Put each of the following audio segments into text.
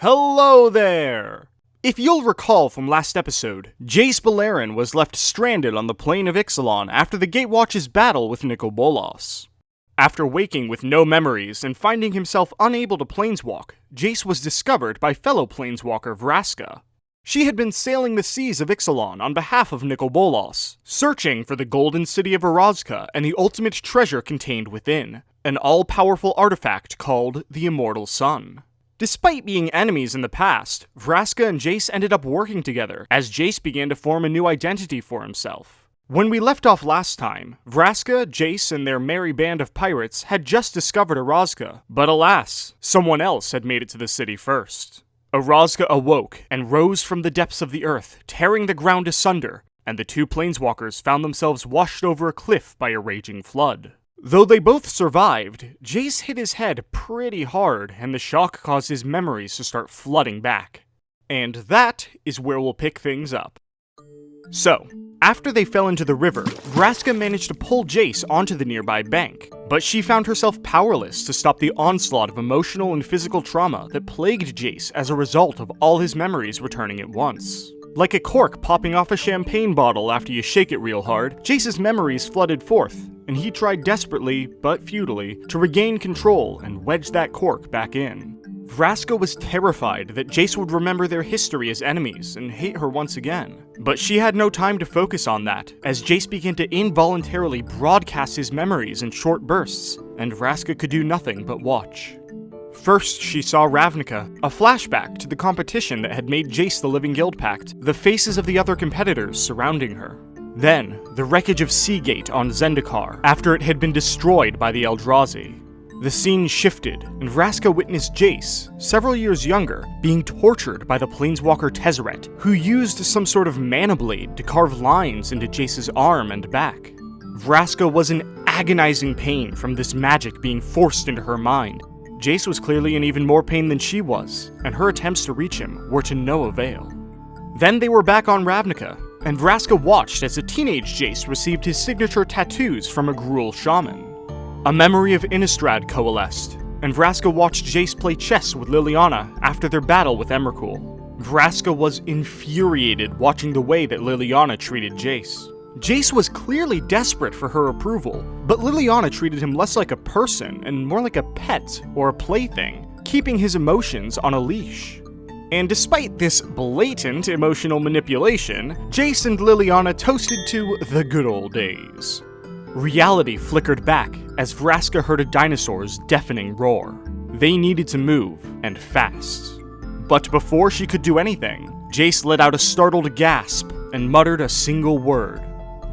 Hello there! If you'll recall from last episode, Jace Beleren was left stranded on the plain of Ixalan after the Gatewatch's battle with Nikobolas. After waking with no memories and finding himself unable to planeswalk, Jace was discovered by fellow planeswalker Vraska. She had been sailing the seas of Ixalan on behalf of Nikobolas, searching for the golden city of Orazca and the ultimate treasure contained within, an all-powerful artifact called the Immortal Sun. Despite being enemies in the past, Vraska and Jace ended up working together, as Jace began to form a new identity for himself. When we left off last time, Vraska, Jace, and their merry band of pirates had just discovered Orazca, but alas, someone else had made it to the city first. Orazca awoke and rose from the depths of the earth, tearing the ground asunder, and the two planeswalkers found themselves washed over a cliff by a raging flood. Though they both survived, Jace hit his head pretty hard, and the shock caused his memories to start flooding back. And that is where we'll pick things up. So, after they fell into the river, Vraska managed to pull Jace onto the nearby bank, but she found herself powerless to stop the onslaught of emotional and physical trauma that plagued Jace as a result of all his memories returning at once. Like a cork popping off a champagne bottle after you shake it real hard, Jace's memories flooded forth, and he tried desperately, but futilely, to regain control and wedge that cork back in. Vraska was terrified that Jace would remember their history as enemies and hate her once again. But she had no time to focus on that, as Jace began to involuntarily broadcast his memories in short bursts, and Vraska could do nothing but watch. First, she saw Ravnica, a flashback to the competition that had made Jace the Living Guild Pact, the faces of the other competitors surrounding her. Then, the wreckage of Seagate on Zendikar, after it had been destroyed by the Eldrazi. The scene shifted, and Vraska witnessed Jace, several years younger, being tortured by the planeswalker Tezzeret, who used some sort of mana blade to carve lines into Jace's arm and back. Vraska was in agonizing pain from this magic being forced into her mind. Jace was clearly in even more pain than she was, and her attempts to reach him were to no avail. Then they were back on Ravnica, and Vraska watched as a teenage Jace received his signature tattoos from a Gruul shaman. A memory of Innistrad coalesced, and Vraska watched Jace play chess with Liliana after their battle with Emrakul. Vraska was infuriated watching the way that Liliana treated Jace. Jace was clearly desperate for her approval, but Liliana treated him less like a person and more like a pet or a plaything, keeping his emotions on a leash. And despite this blatant emotional manipulation, Jace and Liliana toasted to the good old days. Reality flickered back as Vraska heard a dinosaur's deafening roar. They needed to move, and fast. But before she could do anything, Jace let out a startled gasp and muttered a single word: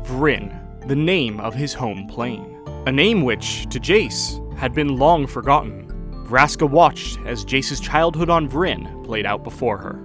Vryn, the name of his home plane. A name which, to Jace, had been long forgotten. Vraska watched as Jace's childhood on Vryn played out before her.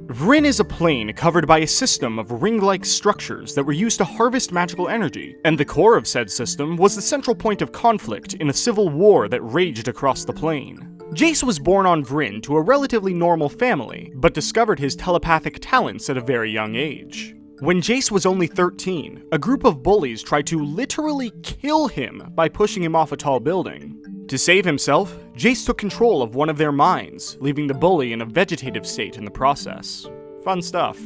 Vryn is a plane covered by a system of ring-like structures that were used to harvest magical energy, and the core of said system was the central point of conflict in a civil war that raged across the plane. Jace was born on Vryn to a relatively normal family, but discovered his telepathic talents at a very young age. When Jace was only 13, a group of bullies tried to literally kill him by pushing him off a tall building. To save himself, Jace took control of one of their minds, leaving the bully in a vegetative state in the process. Fun stuff.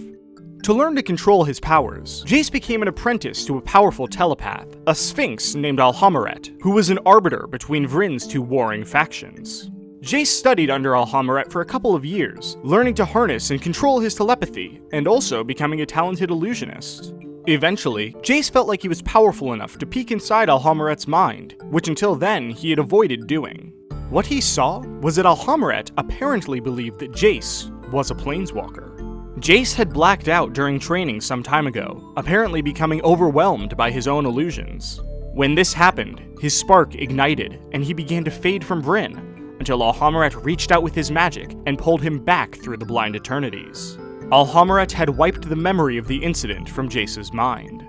To learn to control his powers, Jace became an apprentice to a powerful telepath, a sphinx named Alhammaret, who was an arbiter between Vryn's two warring factions. Jace studied under Alhammaret for a couple of years, learning to harness and control his telepathy, and also becoming a talented illusionist. Eventually, Jace felt like he was powerful enough to peek inside Alhammaret's mind, which until then he had avoided doing. What he saw was that Alhammaret apparently believed that Jace was a planeswalker. Jace had blacked out during training some time ago, apparently becoming overwhelmed by his own illusions. When this happened, his spark ignited, and he began to fade from Vryn, until Alhammaret reached out with his magic and pulled him back through the blind eternities. Alhammaret had wiped the memory of the incident from Jace's mind.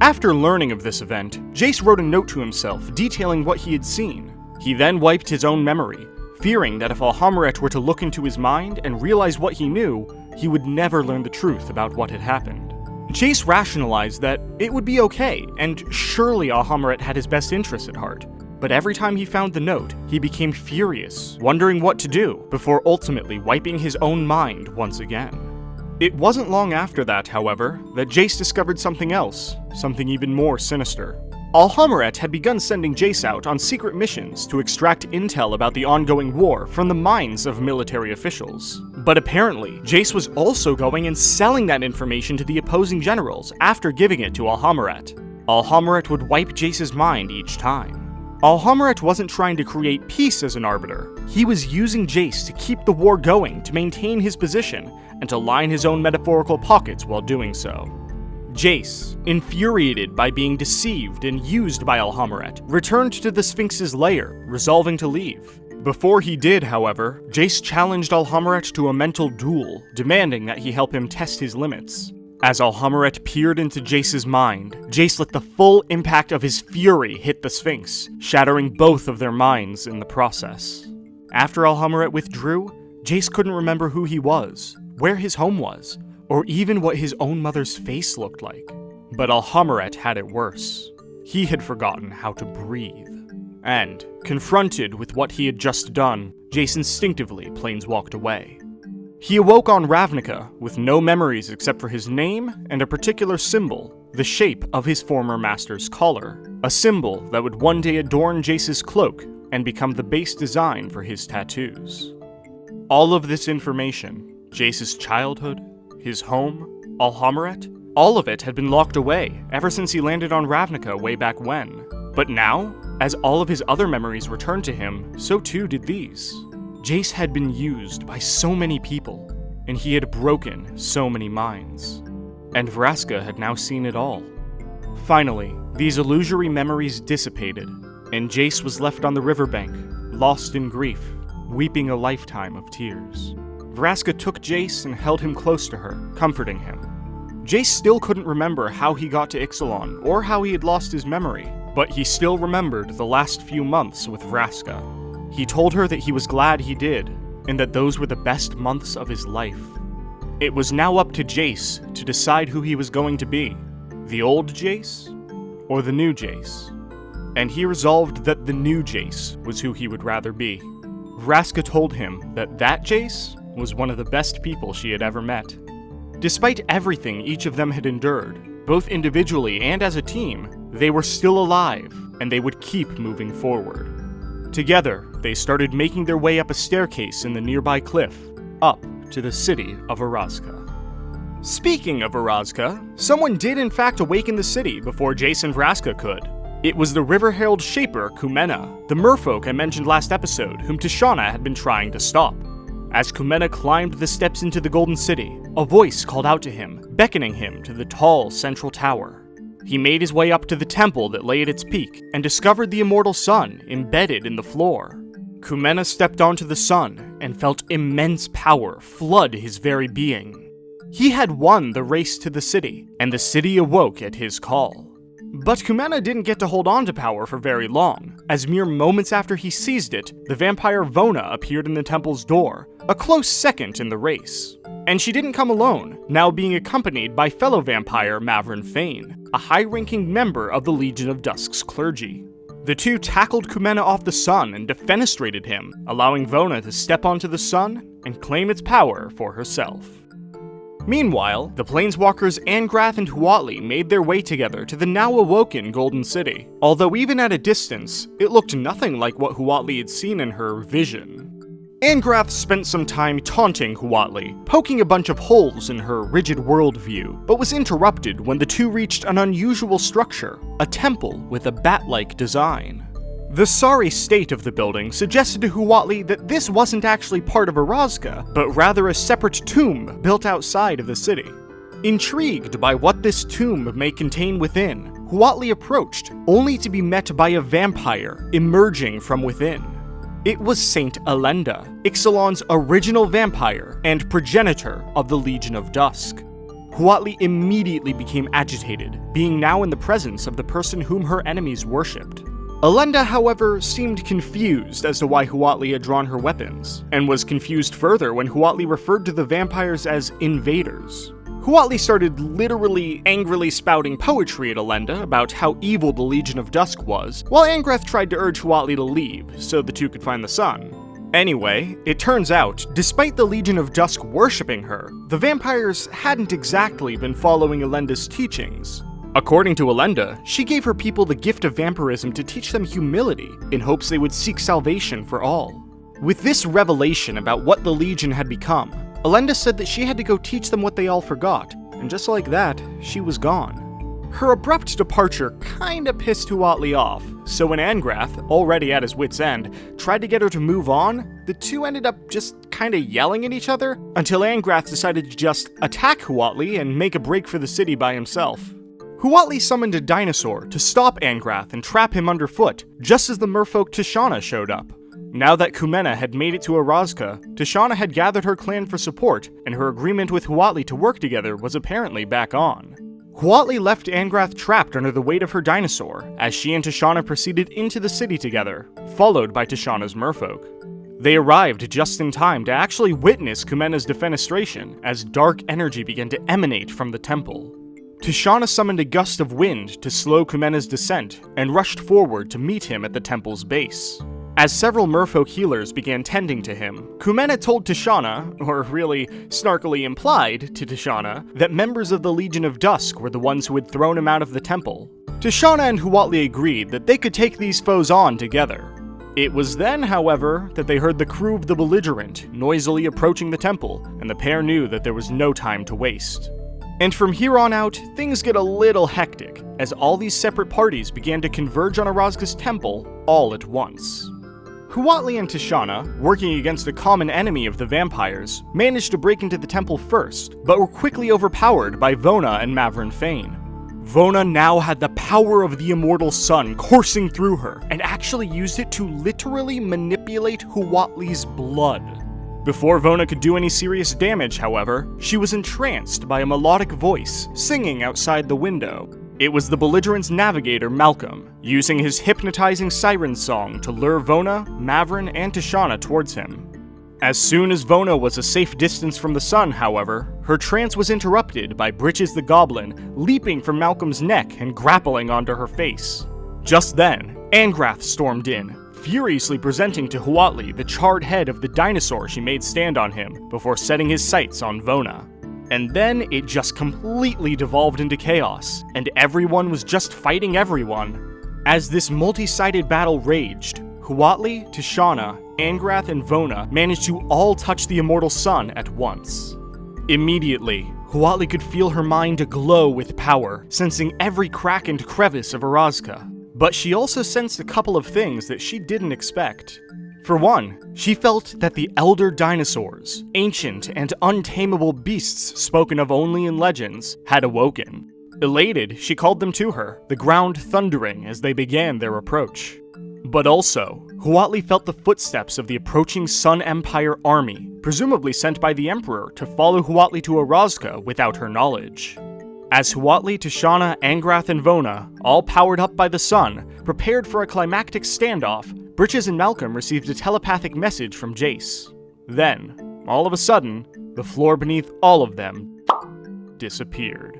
After learning of this event, Jace wrote a note to himself detailing what he had seen. He then wiped his own memory, fearing that if Alhammaret were to look into his mind and realize what he knew, he would never learn the truth about what had happened. Jace rationalized that it would be okay, and surely Alhammaret had his best interests at heart. but every time he found the note, he became furious, wondering what to do, before ultimately wiping his own mind once again. It wasn't long after that, however, that Jace discovered something else, something even more sinister. Alhammaret had begun sending Jace out on secret missions to extract intel about the ongoing war from the minds of military officials. But apparently, Jace was also going and selling that information to the opposing generals after giving it to Alhammaret. Alhammaret would wipe Jace's mind each time. Alhammaret wasn't trying to create peace as an arbiter. He was using Jace to keep the war going, to maintain his position, and to line his own metaphorical pockets while doing so. Jace, infuriated by being deceived and used by Alhammaret, returned to the Sphinx's lair, resolving to leave. Before he did, however, Jace challenged Alhammaret to a mental duel, demanding that he help him test his limits. As Alhammaret peered into Jace's mind, Jace let the full impact of his fury hit the Sphinx, shattering both of their minds in the process. After Alhammaret withdrew, Jace couldn't remember who he was, where his home was, or even what his own mother's face looked like. But Alhammaret had it worse. He had forgotten how to breathe. And, confronted with what he had just done, Jace instinctively planeswalked away. He awoke on Ravnica with no memories except for his name and a particular symbol, the shape of his former master's collar, a symbol that would one day adorn Jace's cloak and become the base design for his tattoos. All of this information, Jace's childhood, his home, Alhammaret, all of it had been locked away ever since he landed on Ravnica way back when. But now, as all of his other memories returned to him, so too did these. Jace had been used by so many people, and he had broken so many minds. And Vraska had now seen it all. Finally, these illusory memories dissipated, and Jace was left on the riverbank, lost in grief, weeping a lifetime of tears. Vraska took Jace and held him close to her, comforting him. Jace still couldn't remember how he got to Ixalan, or how he had lost his memory, but he still remembered the last few months with Vraska. He told her that he was glad he did, and that those were the best months of his life. It was now up to Jace to decide who he was going to be, the old Jace, or the new Jace. And he resolved that the new Jace was who he would rather be. Vraska told him that Jace was one of the best people she had ever met. Despite everything each of them had endured, both individually and as a team, they were still alive, and they would keep moving forward. Together, they started making their way up a staircase in the nearby cliff, up to the city of Orazca. Speaking of Orazca, someone did in fact awaken the city before Jace and Vraska could. It was the River-Herald Shaper, Kumena, the merfolk I mentioned last episode, whom Tishana had been trying to stop. As Kumena climbed the steps into the Golden City, a voice called out to him, beckoning him to the tall central tower. He made his way up to the temple that lay at its peak, and discovered the Immortal Sun embedded in the floor. Kumena stepped onto the sun, and felt immense power flood his very being. He had won the race to the city, and the city awoke at his call. But Kumena didn't get to hold on to power for very long, as mere moments after he seized it, the vampire Vona appeared in the temple's door, a close second in the race. And she didn't come alone, now being accompanied by fellow vampire Mavrin Fane, a high-ranking member of the Legion of Dusk's clergy. The two tackled Kumena off the sun and defenestrated him, allowing Vona to step onto the sun and claim its power for herself. Meanwhile, the Planeswalkers Angrath and Huatli made their way together to the now-awoken Golden City, although even at a distance, it looked nothing like what Huatli had seen in her vision. Angrath spent some time taunting Huatli, poking a bunch of holes in her rigid worldview, but was interrupted when the two reached an unusual structure, a temple with a bat-like design. The sorry state of the building suggested to Huatli that this wasn't actually part of Orazca, but rather a separate tomb built outside of the city. Intrigued by what this tomb may contain within, Huatli approached, only to be met by a vampire emerging from within. It was Saint Elenda, Ixalan's original vampire and progenitor of the Legion of Dusk. Huatli immediately became agitated, being now in the presence of the person whom her enemies worshipped. Elenda, however, seemed confused as to why Huatli had drawn her weapons, and was confused further when Huatli referred to the vampires as invaders. Huatli started literally angrily spouting poetry at Elenda about how evil the Legion of Dusk was, while Angrath tried to urge Huatli to leave, so the two could find the sun. Anyway, it turns out, despite the Legion of Dusk worshipping her, the vampires hadn't exactly been following Elenda's teachings. According to Elenda, she gave her people the gift of vampirism to teach them humility, in hopes they would seek salvation for all. With this revelation about what the Legion had become, Elenda said that she had to go teach them what they all forgot, and just like that, she was gone. Her abrupt departure kinda pissed Huatli off, so when Angrath, already at his wit's end, tried to get her to move on, the two ended up just kinda yelling at each other, until Angrath decided to just attack Huatli and make a break for the city by himself. Huatli summoned a dinosaur to stop Angrath and trap him underfoot, just as the merfolk Tishana showed up. Now that Kumena had made it to Orazca, Tishana had gathered her clan for support, and her agreement with Huatli to work together was apparently back on. Huatli left Angrath trapped under the weight of her dinosaur, as she and Tishana proceeded into the city together, followed by Tishana's merfolk. They arrived just in time to actually witness Kumena's defenestration, as dark energy began to emanate from the temple. Tishana summoned a gust of wind to slow Kumena's descent, and rushed forward to meet him at the temple's base. As several merfolk healers began tending to him, Kumena told Tishana, or really snarkily implied to Tishana, that members of the Legion of Dusk were the ones who had thrown him out of the temple. Tishana and Huatli agreed that they could take these foes on together. It was then, however, that they heard the crew of the Belligerent noisily approaching the temple, and the pair knew that there was no time to waste. And from here on out, things get a little hectic, as all these separate parties began to converge on Orazca's temple all at once. Huatli and Tishana, working against a common enemy of the vampires, managed to break into the temple first, but were quickly overpowered by Vona and Mavrin Fane. Vona now had the power of the Immortal Sun coursing through her, and actually used it to literally manipulate Huatli's blood. Before Vona could do any serious damage, however, she was entranced by a melodic voice singing outside the window. It was the Belligerent's navigator, Malcolm, using his hypnotizing siren song to lure Vona, Mavrin, and Tishana towards him. As soon as Vona was a safe distance from the sun, however, her trance was interrupted by Britches the Goblin leaping from Malcolm's neck and grappling onto her face. Just then, Angrath stormed in, furiously presenting to Huatli the charred head of the dinosaur she made stand on him before setting his sights on Vona. And then it just completely devolved into chaos, and everyone was just fighting everyone. As this multi-sided battle raged, Huatli, Tishana, Angrath, and Vona managed to all touch the Immortal Sun at once. Immediately, Huatli could feel her mind aglow with power, sensing every crack and crevice of Orazca. But she also sensed a couple of things that she didn't expect. For one, she felt that the elder dinosaurs, ancient and untamable beasts spoken of only in legends, had awoken. Elated, she called them to her, the ground thundering as they began their approach. But also, Huatli felt the footsteps of the approaching Sun Empire army, presumably sent by the Emperor to follow Huatli to Orazca without her knowledge. As Huatli, Tishana, Angrath, and Vona, all powered up by the sun, prepared for a climactic standoff, Britches and Malcolm received a telepathic message from Jace. Then, all of a sudden, the floor beneath all of them disappeared.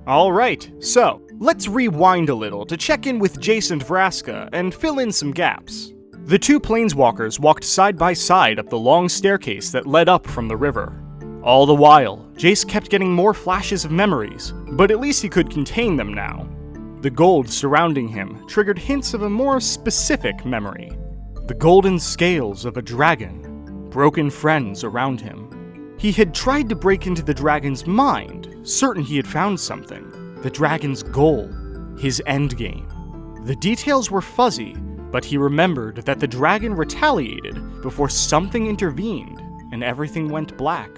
Alright, so, let's rewind a little to check in with Jace and Vraska and fill in some gaps. The two planeswalkers walked side by side up the long staircase that led up from the river. All the while, Jace kept getting more flashes of memories, but at least he could contain them now. The gold surrounding him triggered hints of a more specific memory. The golden scales of a dragon, broken friends around him. He had tried to break into the dragon's mind, certain he had found something. The dragon's goal, his endgame. The details were fuzzy, but he remembered that the dragon retaliated before something intervened, and everything went black.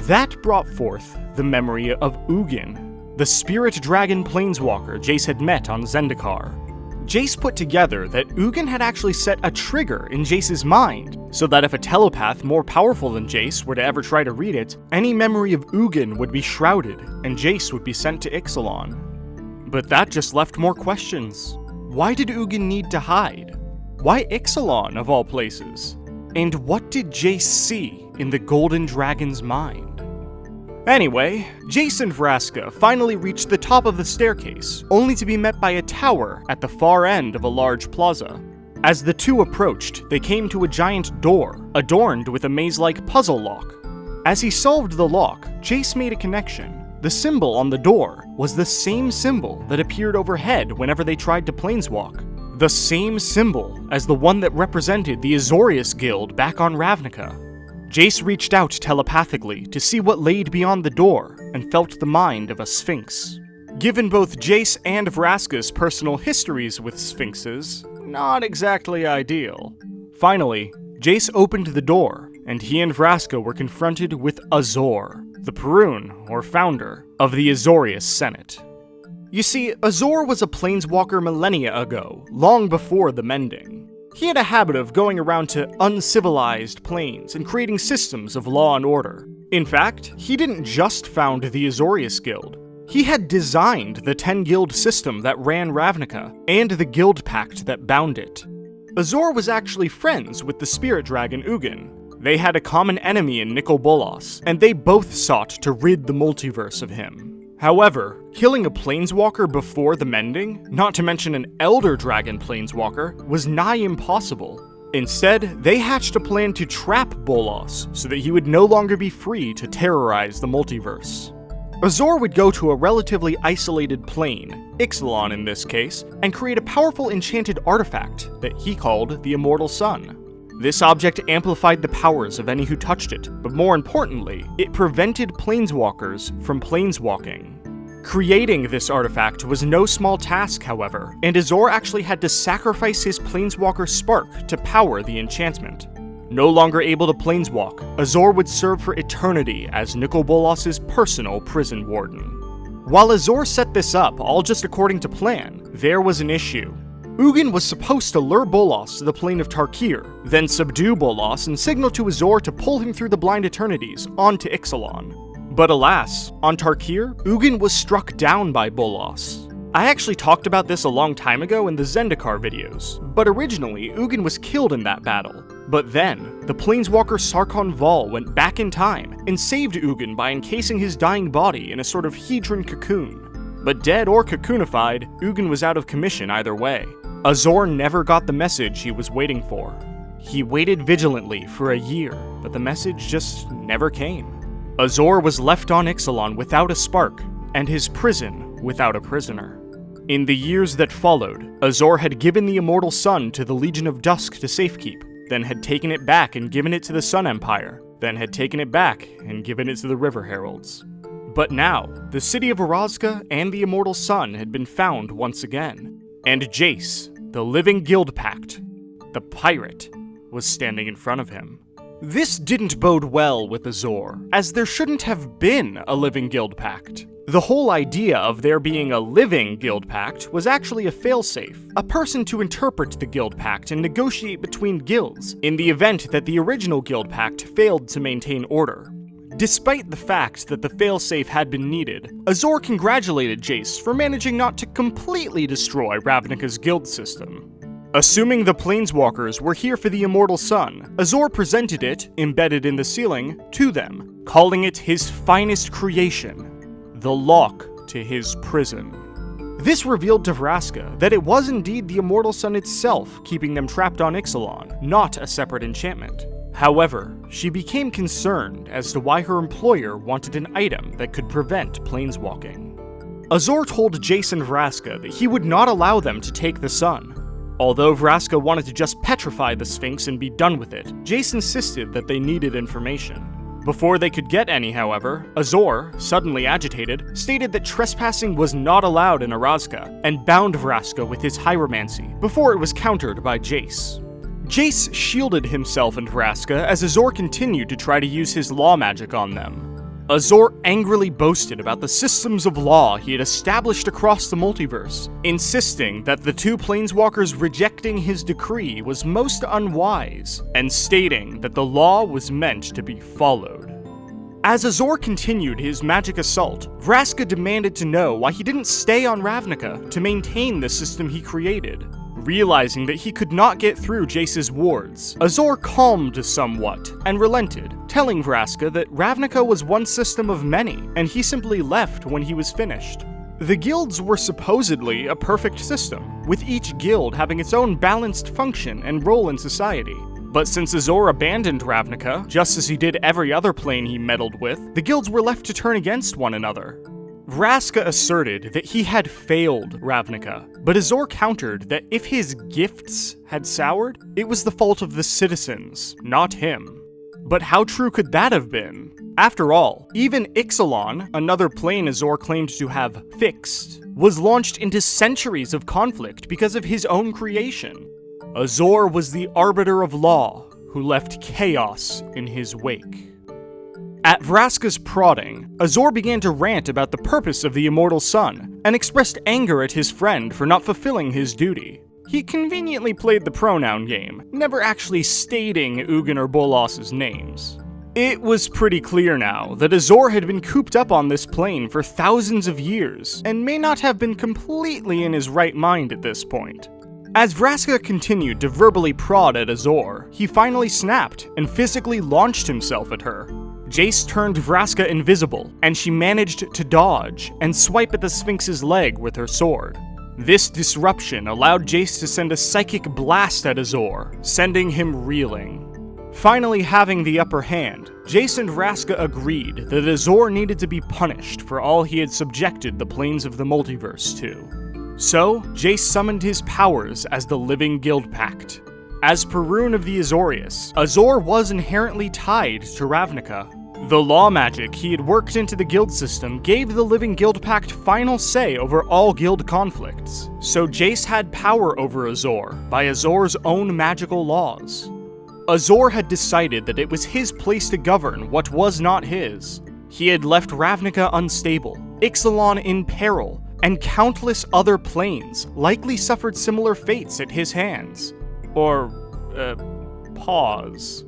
That brought forth the memory of Ugin, the spirit dragon planeswalker Jace had met on Zendikar. Jace put together that Ugin had actually set a trigger in Jace's mind, so that if a telepath more powerful than Jace were to ever try to read it, any memory of Ugin would be shrouded, and Jace would be sent to Ixalan. But that just left more questions. Why did Ugin need to hide? Why Ixalan, of all places? And what did Jace see in the Golden Dragon's mind? Anyway, Jace and Vraska finally reached the top of the staircase, only to be met by a tower at the far end of a large plaza. As the two approached, they came to a giant door, adorned with a maze-like puzzle lock. As he solved the lock, Jace made a connection. The symbol on the door was the same symbol that appeared overhead whenever they tried to planeswalk. The same symbol as the one that represented the Azorius Guild back on Ravnica. Jace reached out telepathically to see what laid beyond the door and felt the mind of a sphinx. Given both Jace and Vraska's personal histories with sphinxes, not exactly ideal. Finally, Jace opened the door, and he and Vraska were confronted with Azor, the Perun, or founder, of the Azorius Senate. You see, Azor was a planeswalker millennia ago, long before the Mending. He had a habit of going around to uncivilized planes and creating systems of law and order. In fact, he didn't just found the Azorius Guild. He had designed the 10-guild system that ran Ravnica, and the guild pact that bound it. Azor was actually friends with the spirit dragon Ugin. They had a common enemy in Nicol Bolas, and they both sought to rid the multiverse of him. However, killing a planeswalker before the Mending, not to mention an Elder Dragon planeswalker, was nigh impossible. Instead, they hatched a plan to trap Bolas so that he would no longer be free to terrorize the multiverse. Azor would go to a relatively isolated plane, Ixalan in this case, and create a powerful enchanted artifact that he called the Immortal Sun. This object amplified the powers of any who touched it, but more importantly, it prevented planeswalkers from planeswalking. Creating this artifact was no small task, however, and Azor actually had to sacrifice his planeswalker spark to power the enchantment. No longer able to planeswalk, Azor would serve for eternity as Nicol Bolas' personal prison warden. While Azor set this up, all just according to plan, there was an issue. Ugin was supposed to lure Bolas to the plane of Tarkir, then subdue Bolas and signal to Azor to pull him through the Blind Eternities onto Ixalan. But alas, on Tarkir, Ugin was struck down by Bolas. I actually talked about this a long time ago in the Zendikar videos, but originally Ugin was killed in that battle. But then, the planeswalker Sarkhan Vol went back in time and saved Ugin by encasing his dying body in a sort of hedron cocoon. But dead or cocoonified, Ugin was out of commission either way. Azor never got the message he was waiting for. He waited vigilantly for a year, but the message just never came. Azor was left on Ixalan without a spark, and his prison without a prisoner. In the years that followed, Azor had given the Immortal Sun to the Legion of Dusk to safekeep, then had taken it back and given it to the Sun Empire, then had taken it back and given it to the River Heralds. But now, the city of Orazca and the Immortal Sun had been found once again. And Jace, the living guild pact, the pirate, was standing in front of him. This didn't bode well with Azor, as there shouldn't have been a living guild pact. The whole idea of there being a living guild pact was actually a failsafe, a person to interpret the guild pact and negotiate between guilds in the event that the original guild pact failed to maintain order. Despite the fact that the failsafe had been needed, Azor congratulated Jace for managing not to completely destroy Ravnica's guild system. Assuming the planeswalkers were here for the Immortal Sun, Azor presented it, embedded in the ceiling, to them, calling it his finest creation, the lock to his prison. This revealed to Vraska that it was indeed the Immortal Sun itself keeping them trapped on Ixalan, not a separate enchantment. However, she became concerned as to why her employer wanted an item that could prevent planeswalking. Azor told Jace and Vraska that he would not allow them to take the sun. Although Vraska wanted to just petrify the Sphinx and be done with it, Jace insisted that they needed information. Before they could get any, however, Azor, suddenly agitated, stated that trespassing was not allowed in Orazca, and bound Vraska with his hieromancy, before it was countered by Jace. Jace shielded himself and Vraska as Azor continued to try to use his law magic on them. Azor angrily boasted about the systems of law he had established across the multiverse, insisting that the two planeswalkers rejecting his decree was most unwise, and stating that the law was meant to be followed. As Azor continued his magic assault, Vraska demanded to know why he didn't stay on Ravnica to maintain the system he created. Realizing that he could not get through Jace's wards, Azor calmed somewhat and relented, telling Vraska that Ravnica was one system of many, and he simply left when he was finished. The guilds were supposedly a perfect system, with each guild having its own balanced function and role in society. But since Azor abandoned Ravnica, just as he did every other plane he meddled with, the guilds were left to turn against one another. Vraska asserted that he had failed Ravnica, but Azor countered that if his gifts had soured, it was the fault of the citizens, not him. But how true could that have been? After all, even Ixalan, another plane Azor claimed to have fixed, was launched into centuries of conflict because of his own creation. Azor was the arbiter of law, who left chaos in his wake. At Vraska's prodding, Azor began to rant about the purpose of the Immortal Sun, and expressed anger at his friend for not fulfilling his duty. He conveniently played the pronoun game, never actually stating Ugin or Bolas's names. It was pretty clear now that Azor had been cooped up on this plane for thousands of years, and may not have been completely in his right mind at this point. As Vraska continued to verbally prod at Azor, he finally snapped and physically launched himself at her. Jace turned Vraska invisible, and she managed to dodge and swipe at the Sphinx's leg with her sword. This disruption allowed Jace to send a psychic blast at Azor, sending him reeling. Finally having the upper hand, Jace and Vraska agreed that Azor needed to be punished for all he had subjected the planes of the multiverse to. So, Jace summoned his powers as the Living Guild Pact. As per Rune of the Azorius, Azor was inherently tied to Ravnica. The law magic he had worked into the guild system gave the Living Guild Pact final say over all guild conflicts, so Jace had power over Azor by Azor's own magical laws. Azor had decided that it was his place to govern what was not his. He had left Ravnica unstable, Ixalan in peril, and countless other planes likely suffered similar fates at his hands. Pause.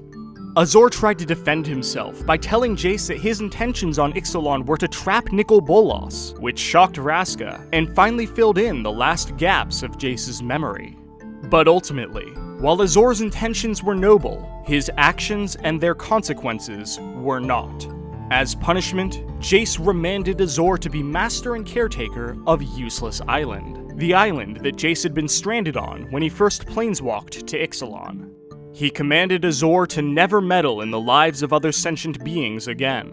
Azor tried to defend himself by telling Jace that his intentions on Ixalan were to trap Nicol Bolas, which shocked Vraska, and finally filled in the last gaps of Jace's memory. But ultimately, while Azor's intentions were noble, his actions and their consequences were not. As punishment, Jace remanded Azor to be master and caretaker of Useless Island, the island that Jace had been stranded on when he first planeswalked to Ixalan. He commanded Azor to never meddle in the lives of other sentient beings again.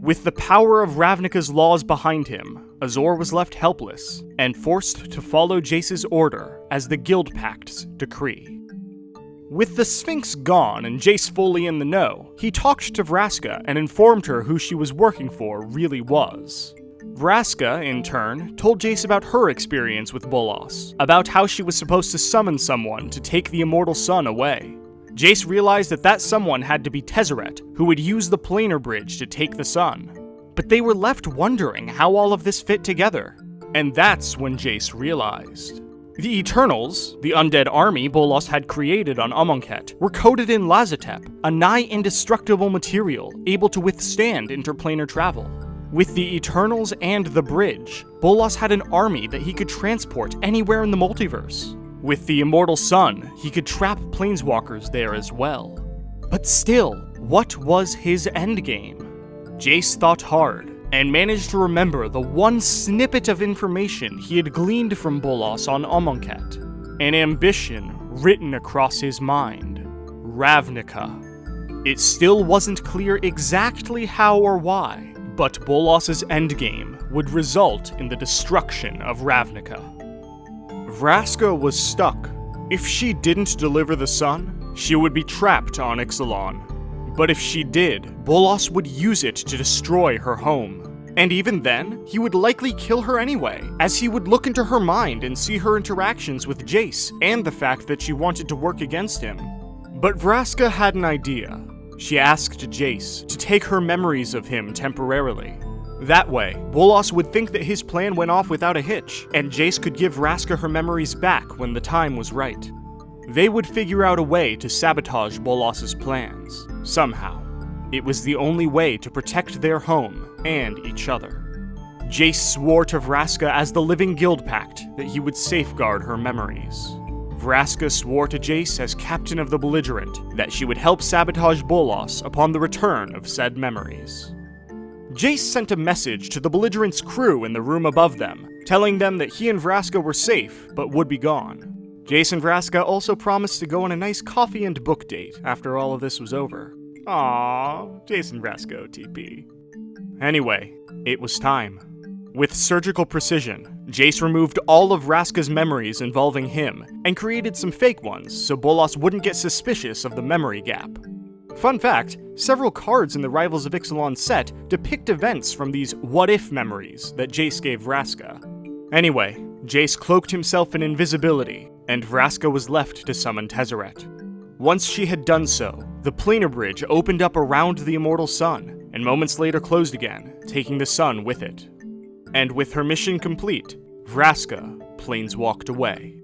With the power of Ravnica's laws behind him, Azor was left helpless, and forced to follow Jace's order as the Guild Pact's decree. With the Sphinx gone and Jace fully in the know, he talked to Vraska and informed her who she was working for really was. Vraska, in turn, told Jace about her experience with Bolas, about how she was supposed to summon someone to take the Immortal Sun away. Jace realized that that someone had to be Tezzeret, who would use the planar bridge to take the sun. But they were left wondering how all of this fit together. And that's when Jace realized. The Eternals, the undead army Bolas had created on Amonkhet, were coated in Lazotep, a nigh indestructible material able to withstand interplanar travel. With the Eternals and the bridge, Bolas had an army that he could transport anywhere in the multiverse. With the Immortal Sun, he could trap planeswalkers there as well. But still, what was his endgame? Jace thought hard, and managed to remember the one snippet of information he had gleaned from Bolas on Amonkhet. An ambition written across his mind. Ravnica. It still wasn't clear exactly how or why, but Bolas's endgame would result in the destruction of Ravnica. Vraska was stuck. If she didn't deliver the sun, she would be trapped on Ixalan. But if she did, Bolas would use it to destroy her home. And even then, he would likely kill her anyway, as he would look into her mind and see her interactions with Jace, and the fact that she wanted to work against him. But Vraska had an idea. She asked Jace to take her memories of him temporarily. That way, Bolas would think that his plan went off without a hitch, and Jace could give Vraska her memories back when the time was right. They would figure out a way to sabotage Bolas's plans, somehow. It was the only way to protect their home and each other. Jace swore to Vraska as the Living Guild Pact that he would safeguard her memories. Vraska swore to Jace as captain of the belligerent that she would help sabotage Bolas upon the return of said memories. Jace sent a message to the belligerent's crew in the room above them, telling them that he and Vraska were safe, but would be gone. Jace and Vraska also promised to go on a nice coffee and book date after all of this was over. Aww, Jace and Vraska OTP. Anyway, it was time. With surgical precision, Jace removed all of Vraska's memories involving him, and created some fake ones so Bolas wouldn't get suspicious of the memory gap. Fun fact, several cards in the Rivals of Ixalan set depict events from these what-if memories that Jace gave Vraska. Anyway, Jace cloaked himself in invisibility, and Vraska was left to summon Tezzeret. Once she had done so, the planar bridge opened up around the Immortal Sun, and moments later closed again, taking the sun with it. And with her mission complete, Vraska planeswalked away.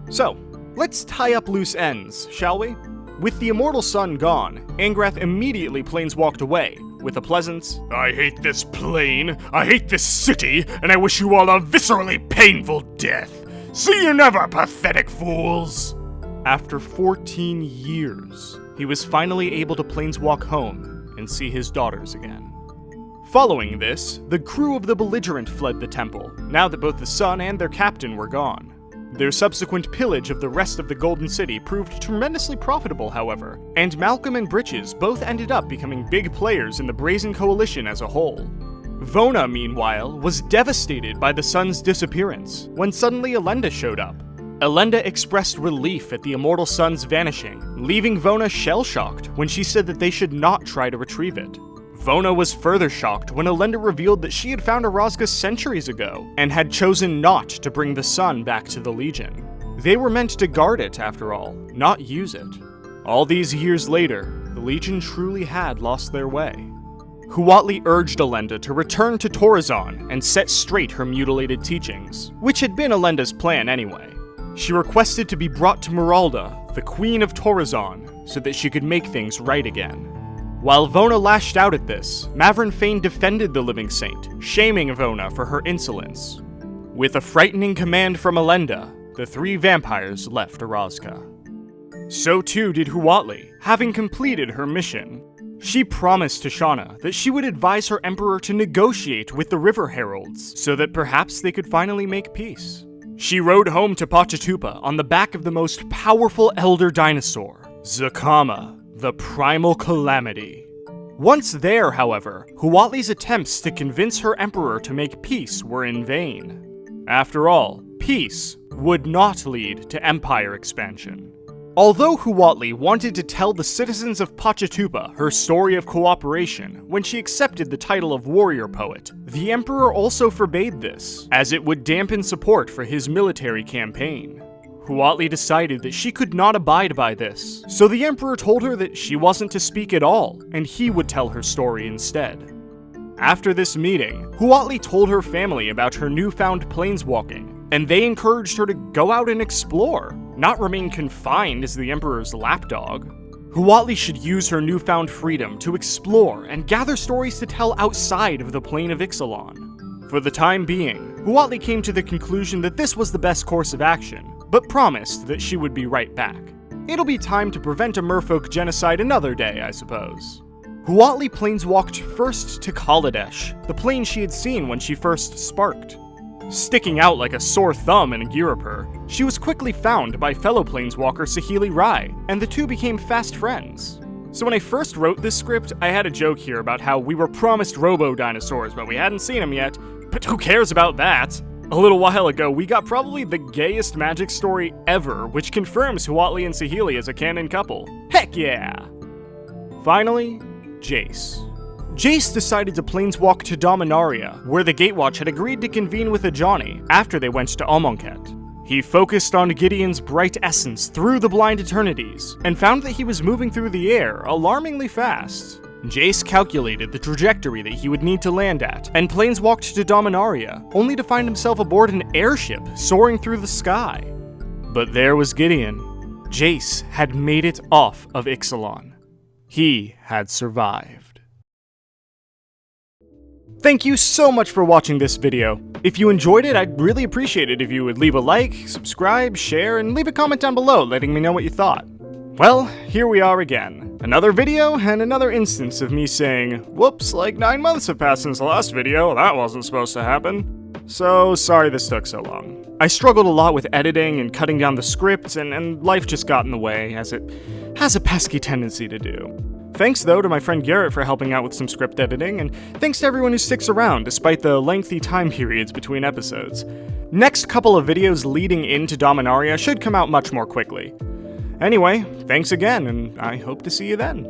So, let's tie up loose ends, shall we? With the Immortal Sun gone, Angrath immediately planeswalked away, with a pleasant, "I hate this plane, I hate this city, and I wish you all a viscerally painful death. See you never, pathetic fools!" After 14 years, he was finally able to planeswalk home and see his daughters again. Following this, the crew of the belligerent fled the temple, now that both the sun and their captain were gone. Their subsequent pillage of the rest of the Golden City proved tremendously profitable, however, and Malcolm and Britches both ended up becoming big players in the Brazen Coalition as a whole. Vona, meanwhile, was devastated by the sun's disappearance, when suddenly Elenda showed up. Elenda expressed relief at the Immortal Sun's vanishing, leaving Vona shell-shocked when she said that they should not try to retrieve it. Vona was further shocked when Elenda revealed that she had found Orazca centuries ago, and had chosen not to bring the sun back to the Legion. They were meant to guard it, after all, not use it. All these years later, the Legion truly had lost their way. Huatli urged Elenda to return to Torazon and set straight her mutilated teachings, which had been Elenda's plan anyway. She requested to be brought to Meralda, the Queen of Torazon, so that she could make things right again. While Vona lashed out at this, Mavrin Fane defended the Living Saint, shaming Vona for her insolence. With a frightening command from Elenda, the three vampires left Orazca. So too did Huatli, having completed her mission. She promised Tishana that she would advise her emperor to negotiate with the River Heralds, so that perhaps they could finally make peace. She rode home to Pachatupa on the back of the most powerful elder dinosaur, Zakama, the Primal Calamity. Once there, however, Huatli's attempts to convince her emperor to make peace were in vain. After all, peace would not lead to empire expansion. Although Huatli wanted to tell the citizens of Pachatupa her story of cooperation when she accepted the title of warrior poet, the emperor also forbade this, as it would dampen support for his military campaign. Huatli decided that she could not abide by this, so the emperor told her that she wasn't to speak at all, and he would tell her story instead. After this meeting, Huatli told her family about her newfound planeswalking, and they encouraged her to go out and explore, not remain confined as the emperor's lapdog. Huatli should use her newfound freedom to explore and gather stories to tell outside of the plane of Ixalan. For the time being, Huatli came to the conclusion that this was the best course of action, but promised that she would be right back. It'll be time to prevent a merfolk genocide another day, I suppose. Huatli planeswalked first to Kaladesh, the plane she had seen when she first sparked. Sticking out like a sore thumb in Agirapur, she was quickly found by fellow planeswalker Saheeli Rai, and the two became fast friends. So when I first wrote this script, I had a joke here about how we were promised robo-dinosaurs, but we hadn't seen them yet. But who cares about that? A little while ago, we got probably the gayest magic story ever, which confirms Huatli and Saheeli as a canon couple. Heck yeah! Finally, Jace. Jace decided to planeswalk to Dominaria, where the Gatewatch had agreed to convene with Ajani after they went to Amonkhet. He focused on Gideon's bright essence through the blind eternities, and found that he was moving through the air alarmingly fast. Jace calculated the trajectory that he would need to land at, and planeswalked to Dominaria, only to find himself aboard an airship soaring through the sky. But there was Gideon. Jace had made it off of Ixalan. He had survived. Thank you so much for watching this video. If you enjoyed it, I'd really appreciate it if you would leave a like, subscribe, share, and leave a comment down below letting me know what you thought. Well, here we are again. Another video and another instance of me saying, whoops, like 9 months have passed since the last video, that wasn't supposed to happen. So sorry this took so long. I struggled a lot with editing and cutting down the script, and life just got in the way, as it has a pesky tendency to do. Thanks though to my friend Garrett for helping out with some script editing, and thanks to everyone who sticks around despite the lengthy time periods between episodes. Next couple of videos leading into Dominaria should come out much more quickly. Anyway, thanks again, and I hope to see you then.